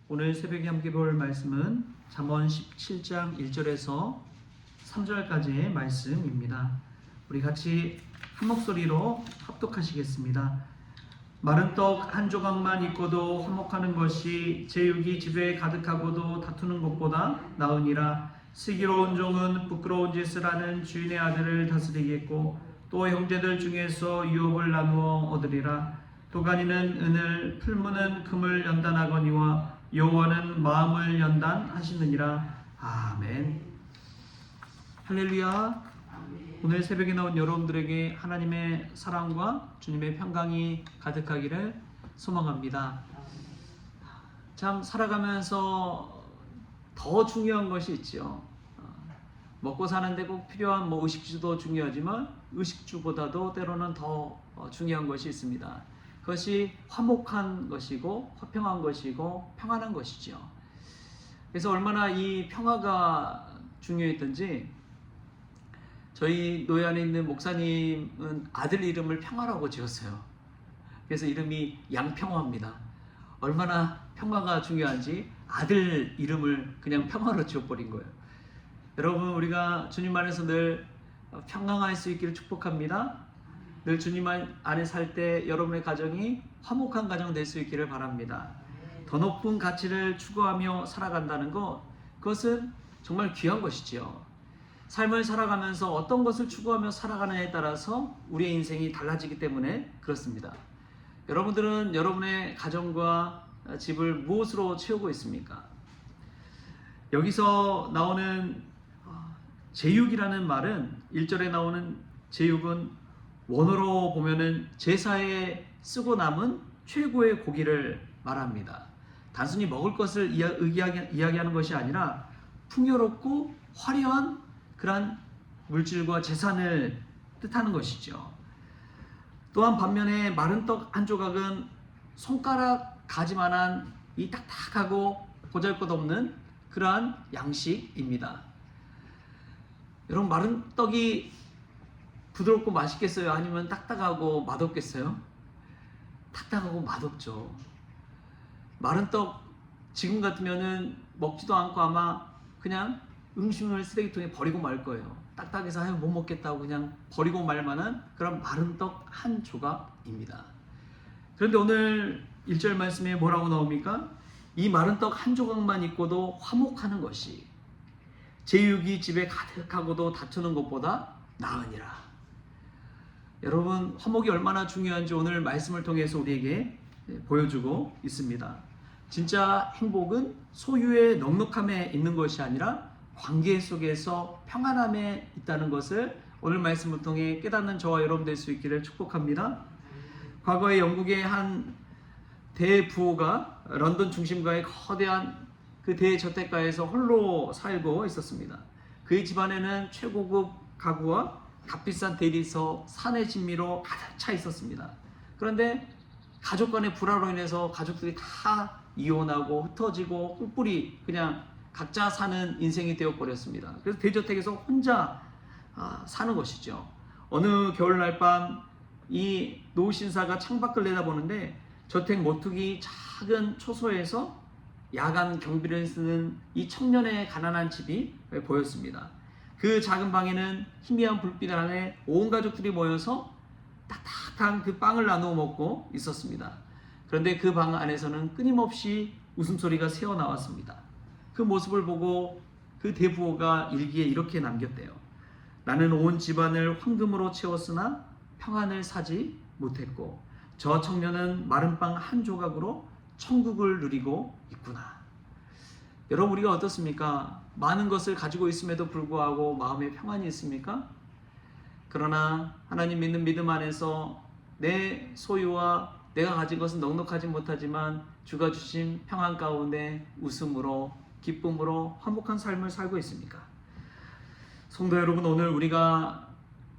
오늘 새벽에 함께 볼 말씀은 잠언 17장 1절에서 3절까지의 말씀입니다. 우리 같이 한 목소리로 합독하시겠습니다. 마른 떡 한 조각만 있고도 화목하는 것이 제육이 집에 가득하고도 다투는 것보다 나으니라. 슬기로운 종은 부끄러운 짓을 하는 주인의 아들을 다스리겠고 또 형제들 중에서 유업을 나누어 얻으리라. 도가니는 은을, 풀무는 금을 연단하거니와 여호와는 마음을 연단하시느니라. 아멘. 할렐루야. 오늘 새벽에 나온 여러분들에게 하나님의 사랑과 주님의 평강이 가득하기를 소망합니다. 참 살아가면서 더 중요한 것이 있죠. 먹고 사는데 꼭 필요한 의식주도 중요하지만 의식주보다도 때로는 더 중요한 것이 있습니다. 그것이 화목한 것이고 화평한 것이고 평안한 것이죠. 그래서 얼마나 이 평화가 중요했던지 저희 노예 안에 있는 목사님은 아들 이름을 평화라고 지었어요. 그래서 이름이 양평화입니다. 얼마나 평화가 중요한지 아들 이름을 그냥 평화로 지어버린 거예요. 여러분, 우리가 주님 안에서 늘 평강할 수 있기를 축복합니다. 늘 주님 안에 살 때 여러분의 가정이 화목한 가정 될 수 있기를 바랍니다. 더 높은 가치를 추구하며 살아간다는 것, 그것은 정말 귀한 것이지요. 삶을 살아가면서 어떤 것을 추구하며 살아가느냐에 따라서 우리의 인생이 달라지기 때문에 그렇습니다. 여러분들은 여러분의 가정과 집을 무엇으로 채우고 있습니까? 여기서 나오는 제육이라는 말은 1절에 나오는 제육은 원어로 보면은 제사에 쓰고 남은 최고의 고기를 말합니다. 단순히 먹을 것을 이야기하는 것이 아니라 풍요롭고 화려한 그러한 물질과 재산을 뜻하는 것이죠. 또한 반면에 마른 떡 한 조각은 손가락 가지만한 이 딱딱하고 보잘것없는 그러한 양식입니다. 여러분, 마른 떡이 부드럽고 맛있겠어요? 아니면 딱딱하고 맛없겠어요? 딱딱하고 맛없죠. 마른 떡 지금 같으면은 먹지도 않고 아마 그냥 음식물 쓰레기통에 버리고 말 거예요. 딱딱해서 못 먹겠다고 그냥 버리고 말 만한 그런 마른 떡 한 조각입니다. 그런데 오늘 1절 말씀에 뭐라고 나옵니까? 이 마른 떡 한 조각만 있고도 화목하는 것이 제육이 집에 가득하고도 다투는 것보다 나으니라. 여러분, 화목이 얼마나 중요한지 오늘 말씀을 통해서 우리에게 보여주고 있습니다. 진짜 행복은 소유의 넉넉함에 있는 것이 아니라 관계 속에서 평안함에 있다는 것을 오늘 말씀을 통해 깨닫는 저와 여러분 될 수 있기를 축복합니다. 과거에 영국의 한 대부호가 런던 중심가의 거대한 그 대저택가에서 홀로 살고 있었습니다. 그의 집안에는 최고급 가구와 값비싼 대리석, 사내 진미로 가득 차 있었습니다. 그런데 가족 간의 불화로 인해서 가족들이 다 이혼하고 흩어지고 뿔뿔이 그냥 각자 사는 인생이 되어버렸습니다. 그래서 대저택에서 혼자 사는 것이죠. 어느 겨울날 밤 이 노신사가 창밖을 내다보는데 저택 모퉁이 작은 초소에서 야간 경비를 쓰는 이 청년의 가난한 집이 보였습니다. 그 작은 방에는 희미한 불빛 아래 온 가족들이 모여서 따뜻한 그 빵을 나누어 먹고 있었습니다. 그런데 그 방 안에서는 끊임없이 웃음소리가 새어나왔습니다. 그 모습을 보고 그 대부호가 일기에 이렇게 남겼대요. 나는 온 집안을 황금으로 채웠으나 평안을 사지 못했고 저 청년은 마른 빵 한 조각으로 천국을 누리고 있구나. 여러분, 우리가 어떻습니까? 많은 것을 가지고 있음에도 불구하고 마음에 평안이 있습니까? 그러나 하나님 믿는 믿음 안에서 내 소유와 내가 가진 것은 넉넉하지 못하지만 주가 주신 평안 가운데 웃음으로 기쁨으로 화목한 삶을 살고 있습니까? 성도 여러분, 오늘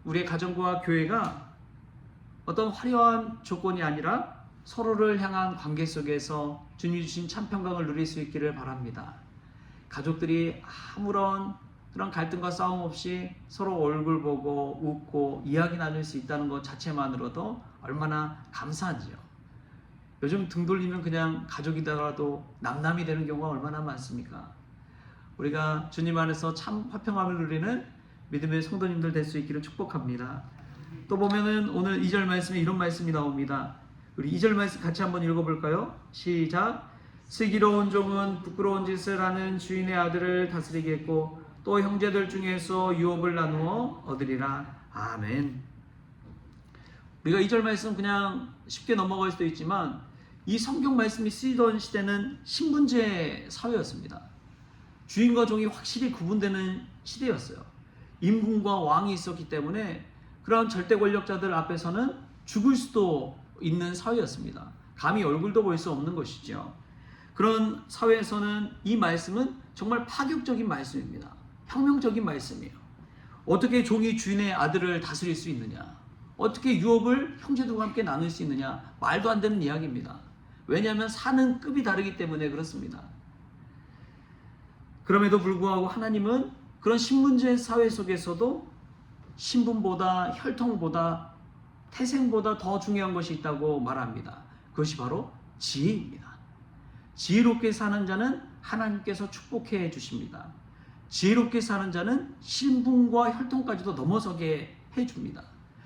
우리의 가정과 교회가 어떤 화려한 조건이 아니라 서로를 향한 관계 속에서 주님이 주신 참 평강을 누릴 수 있기를 바랍니다. 가족들이 아무런 그런 갈등과 싸움 없이 서로 얼굴 보고 웃고 이야기 나눌 수 있다는 것 자체만으로도 얼마나 감사한지요. 요즘 등 돌리면 그냥 가족이더라도 남남이 되는 경우가 얼마나 많습니까? 우리가 주님 안에서 참 화평함을 누리는 믿음의 성도님들 될 수 있기를 축복합니다. 또 보면은 오늘 2절 말씀에 이런 말씀이 나옵니다. 우리 2절 말씀 같이 한번 읽어볼까요? 시작. 슬기로운 종은 부끄러운 짓을 하는 주인의 아들을 다스리겠고 또 형제들 중에서 유업을 나누어 얻으리라. 아멘. 우리가 2절 말씀 그냥 쉽게 넘어갈 수도 있지만 이 성경 말씀이 쓰이던 시대는 신분제 사회였습니다. 주인과 종이 확실히 구분되는 시대였어요. 임금과 왕이 있었기 때문에 그런 절대 권력자들 앞에서는 죽을 수도 있는 사회였습니다. 감히 얼굴도 볼 수 없는 것이죠. 그런 사회에서는 이 말씀은 정말 파격적인 말씀입니다. 혁명적인 말씀이에요. 어떻게 종이 주인의 아들을 다스릴 수 있느냐? 어떻게 유업을 형제들과 함께 나눌 수 있느냐? 말도 안 되는 이야기입니다. 왜냐하면 사는 급이 다르기 때문에 그렇습니다. 그럼에도 불구하고 하나님은 그런 신분제 사회 속에서도 신분보다 혈통보다 태생보다 더 중요한 것이 있다고 말합니다. 그것이 바로 지혜입니다. 지혜롭게 사는 자는 하나님께서 축복해 주십니다. 지혜롭게 사는 자는 신분과 혈통까지도 넘어서게 해줍니다.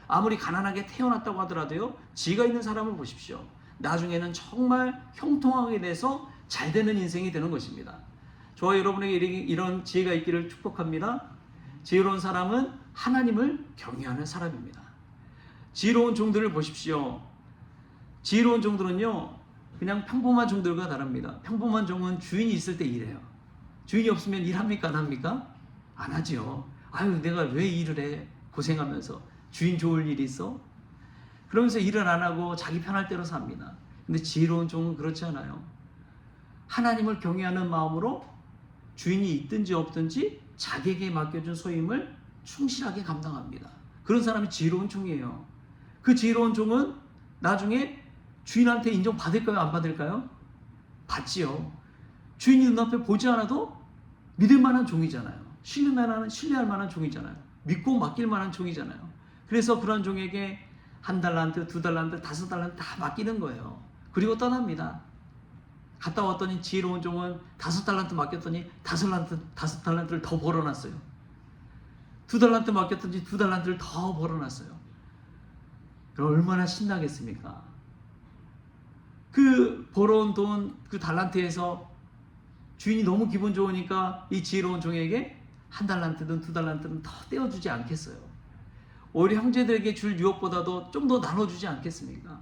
아무리 가난하게 태어났다고 하더라도요, 지혜가 있는 사람을 보십시오. 나중에는 정말 형통하게 돼서 잘 되는 인생이 되는 것입니다. 저와 여러분에게 이런 지혜가 있기를 축복합니다. 지혜로운 사람은 하나님을 경외하는 사람입니다. 지혜로운 종들을 보십시오. 지혜로운 종들은요, 그냥 평범한 종들과 다릅니다. 평범한 종은 주인이 있을 때 일해요. 주인이 없으면 일합니까? 안 합니까? 안 하죠. 아유, 내가 왜 일을 해? 고생하면서. 주인 좋을 일이 있어? 그러면서 일을 안 하고 자기 편할 대로 삽니다. 근데 지혜로운 종은 그렇지 않아요. 하나님을 경외하는 마음으로 주인이 있든지 없든지 자기에게 맡겨준 소임을 충실하게 감당합니다. 그런 사람이 지혜로운 종이에요. 그 지혜로운 종은 나중에 주인한테 인정받을까요? 안 받을까요? 받지요. 주인이 눈앞에 보지 않아도 믿을 만한 종이잖아요. 신뢰할 만한 종이잖아요. 믿고 맡길 만한 종이잖아요. 그래서 그런 종에게 1달란트, 2달란트, 5달란트 다 맡기는 거예요. 그리고 떠납니다. 갔다 왔더니 지혜로운 종은 5달란트 맡겼더니 5달란트를 더 벌어놨어요. 2달란트 맡겼더니 2달란트를 더 벌어놨어요. 그럼 얼마나 신나겠습니까? 그 벌어온 돈, 그 달란트에서 주인이 너무 기분 좋으니까 이 지혜로운 종에게 1달란트든 2달란트든 더 떼어주지 않겠어요. 오히려 형제들에게 줄 유업보다도 좀 더 나눠주지 않겠습니까?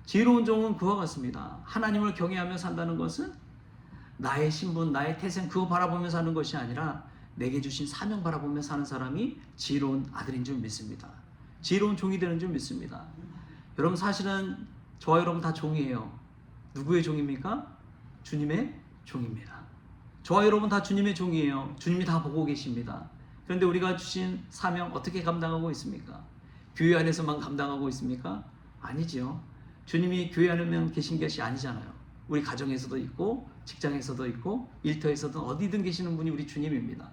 지혜로운 종은 그와 같습니다. 하나님을 경외하며 산다는 것은 나의 신분, 나의 태생 그거 바라보며 사는 것이 아니라 내게 주신 사명 바라보며 사는 사람이 지혜로운 아들인 줄 믿습니다. 지혜로운 종이 되는 줄 믿습니다. 여러분, 사실은 저와 여러분 다 종이에요. 누구의 종입니까? 주님의 종입니다. 저와 여러분 다 주님의 종이에요. 주님이 다 보고 계십니다. 그런데 우리가 주신 사명 어떻게 감당하고 있습니까? 교회 안에서만 감당하고 있습니까? 아니지요. 주님이 교회 안에만 계신 것이 아니잖아요. 우리 가정에서도 있고 직장에서도 있고 일터에서든 어디든 계시는 분이 우리 주님입니다.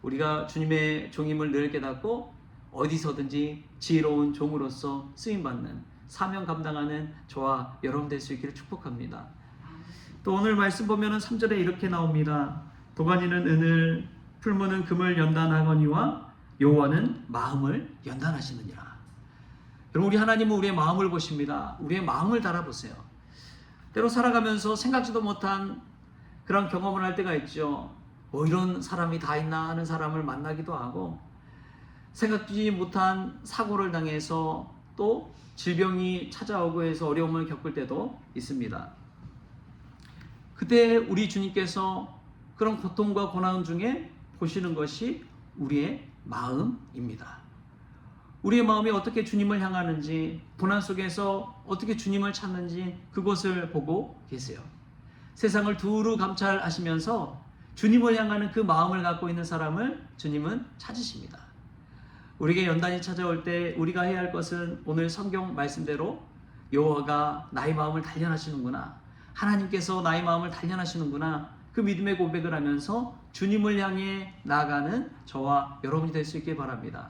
우리가 주님의 종임을 늘 깨닫고 어디서든지 지혜로운 종으로서 쓰임받는 사명 감당하는 저와 여러분 될 수 있기를 축복합니다. 또 오늘 말씀 보면은 3절에 이렇게 나옵니다. 도가니는 은을, 풀무는 금을 연단하거니와 여호와는 마음을 연단하시느니라. 여러분, 우리 하나님은 우리의 마음을 보십니다. 우리의 마음을 달아보세요. 때로 살아가면서 생각지도 못한 그런 경험을 할 때가 있죠. 이런 사람이 다 있나 하는 사람을 만나기도 하고, 생각지 못한 사고를 당해서 또 질병이 찾아오고 해서 어려움을 겪을 때도 있습니다. 그때 우리 주님께서 그런 고통과 고난 중에 보시는 것이 우리의 마음입니다. 우리의 마음이 어떻게 주님을 향하는지, 고난 속에서 어떻게 주님을 찾는지 그것을 보고 계세요. 세상을 두루 감찰하시면서 주님을 향하는 그 마음을 갖고 있는 사람을 주님은 찾으십니다. 우리에게 연단이 찾아올 때 우리가 해야 할 것은 오늘 성경 말씀대로 여호와가 나의 마음을 단련하시는구나, 하나님께서 나의 마음을 단련하시는구나, 그 믿음의 고백을 하면서 주님을 향해 나아가는 저와 여러분이 될 수 있길 바랍니다.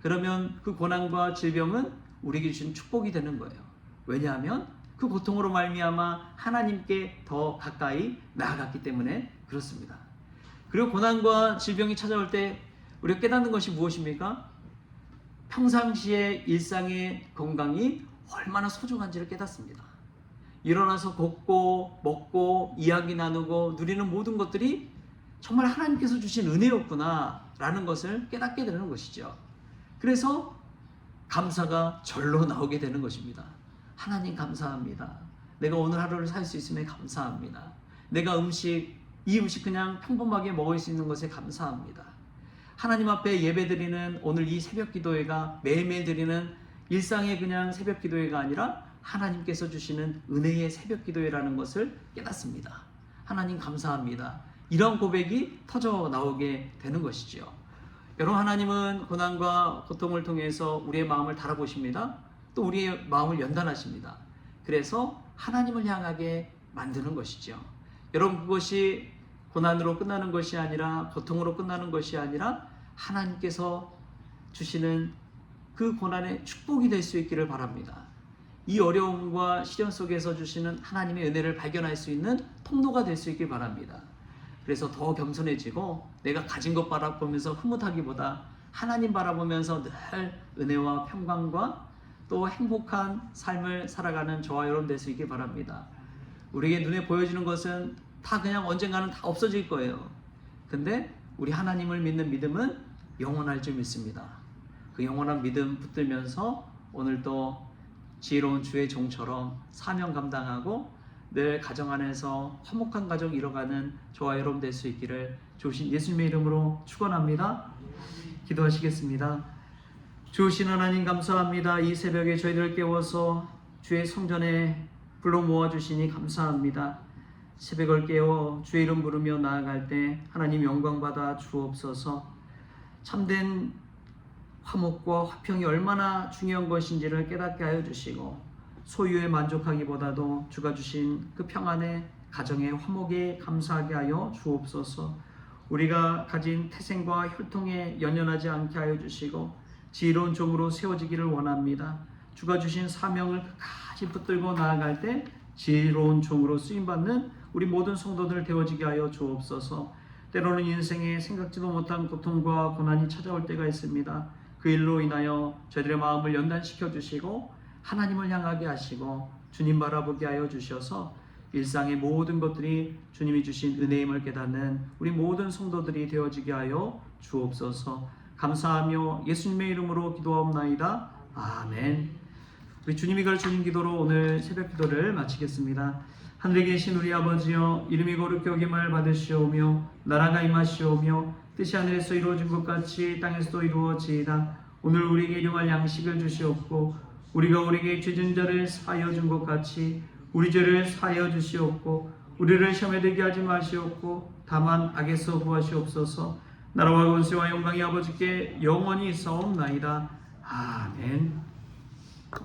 그러면 그 고난과 질병은 우리에게 주신 축복이 되는 거예요. 왜냐하면 그 고통으로 말미암아 하나님께 더 가까이 나아갔기 때문에 그렇습니다. 그리고 고난과 질병이 찾아올 때 우리가 깨닫는 것이 무엇입니까? 평상시에 일상의 건강이 얼마나 소중한지를 깨닫습니다. 일어나서 걷고 먹고 이야기 나누고 누리는 모든 것들이 정말 하나님께서 주신 은혜였구나 라는 것을 깨닫게 되는 것이죠. 그래서 감사가 절로 나오게 되는 것입니다. 하나님 감사합니다. 내가 오늘 하루를 살 수 있음에 감사합니다. 내가 이 음식 그냥 평범하게 먹을 수 있는 것에 감사합니다. 하나님 앞에 예배드리는 오늘 이 새벽 기도회가 매일매일 드리는 일상의 그냥 새벽 기도회가 아니라 하나님께서 주시는 은혜의 새벽 기도회라는 것을 깨닫습니다. 하나님 감사합니다. 이런 고백이 터져 나오게 되는 것이죠. 여러분, 하나님은 고난과 고통을 통해서 우리의 마음을 달아보십니다. 또 우리의 마음을 연단하십니다. 그래서 하나님을 향하게 만드는 것이죠. 여러분, 그것이 고난으로 끝나는 것이 아니라 고통으로 끝나는 것이 아니라 하나님께서 주시는 그 고난의 축복이 될 수 있기를 바랍니다. 이 어려움과 시련 속에서 주시는 하나님의 은혜를 발견할 수 있는 통로가 될 수 있길 바랍니다. 그래서 더 겸손해지고 내가 가진 것 바라보면서 흐뭇하기보다 하나님 바라보면서 늘 은혜와 평강과 또 행복한 삶을 살아가는 저와 여러분 될 수 있길 바랍니다. 우리에게 눈에 보여지는 것은 다 그냥 언젠가는 다 없어질 거예요. 근데 우리 하나님을 믿는 믿음은 영원할 줄 믿습니다. 그 영원한 믿음 붙들면서 오늘도 지혜로운 주의 종처럼 사명 감당하고 늘 가정 안에서 화목한 가정 이뤄가는 저와 여러분 될 수 있기를 주신 예수님의 이름으로 축원합니다. 기도하시겠습니다. 주신 하나님 감사합니다. 이 새벽에 저희들을 깨워서 주의 성전에 불러 모아주시니 감사합니다. 새벽을 깨워 주의 이름 부르며 나아갈 때 하나님 영광 받아 주옵소서. 참된 화목과 화평이 얼마나 중요한 것인지를 깨닫게 하여 주시고 소유에 만족하기보다도 주가 주신 그 평안에 가정의 화목에 감사하게 하여 주옵소서. 우리가 가진 태생과 혈통에 연연하지 않게 하여 주시고 지혜로운 종으로 세워지기를 원합니다. 주가 주신 사명을 끝까지 붙들고 나아갈 때 지혜로운 종으로 쓰임받는 우리 모든 성도들 되어지게 하여 주옵소서. 때로는 인생에 생각지도 못한 고통과 고난이 찾아올 때가 있습니다. 그 일로 인하여 저희들의 마음을 연단시켜 주시고 하나님을 향하게 하시고 주님 바라보게 하여 주셔서 일상의 모든 것들이 주님이 주신 은혜임을 깨닫는 우리 모든 성도들이 되어지게 하여 주옵소서. 감사하며 예수님의 이름으로 기도하옵나이다. 아멘. 우리 주님이 가르쳐주신 기도로 오늘 새벽 기도를 마치겠습니다. 하늘에 계신 우리 아버지여, 이름이 거룩히 여김을 받으시오며 나라가 임하시오며 뜻이 하늘에서 이루어진 것 같이 땅에서도 이루어지이다. 오늘 우리에게 일용할 양식을 주시옵고 우리가 우리에게 죄진 자를 사하여 준 것 같이 우리 죄를 사하여 주시옵고 우리를 시험에 들게 하지 마시옵고 다만 악에서 구하시옵소서. 나라와 권세와 영광이 아버지께 영원히 있사옵나이다. 아멘.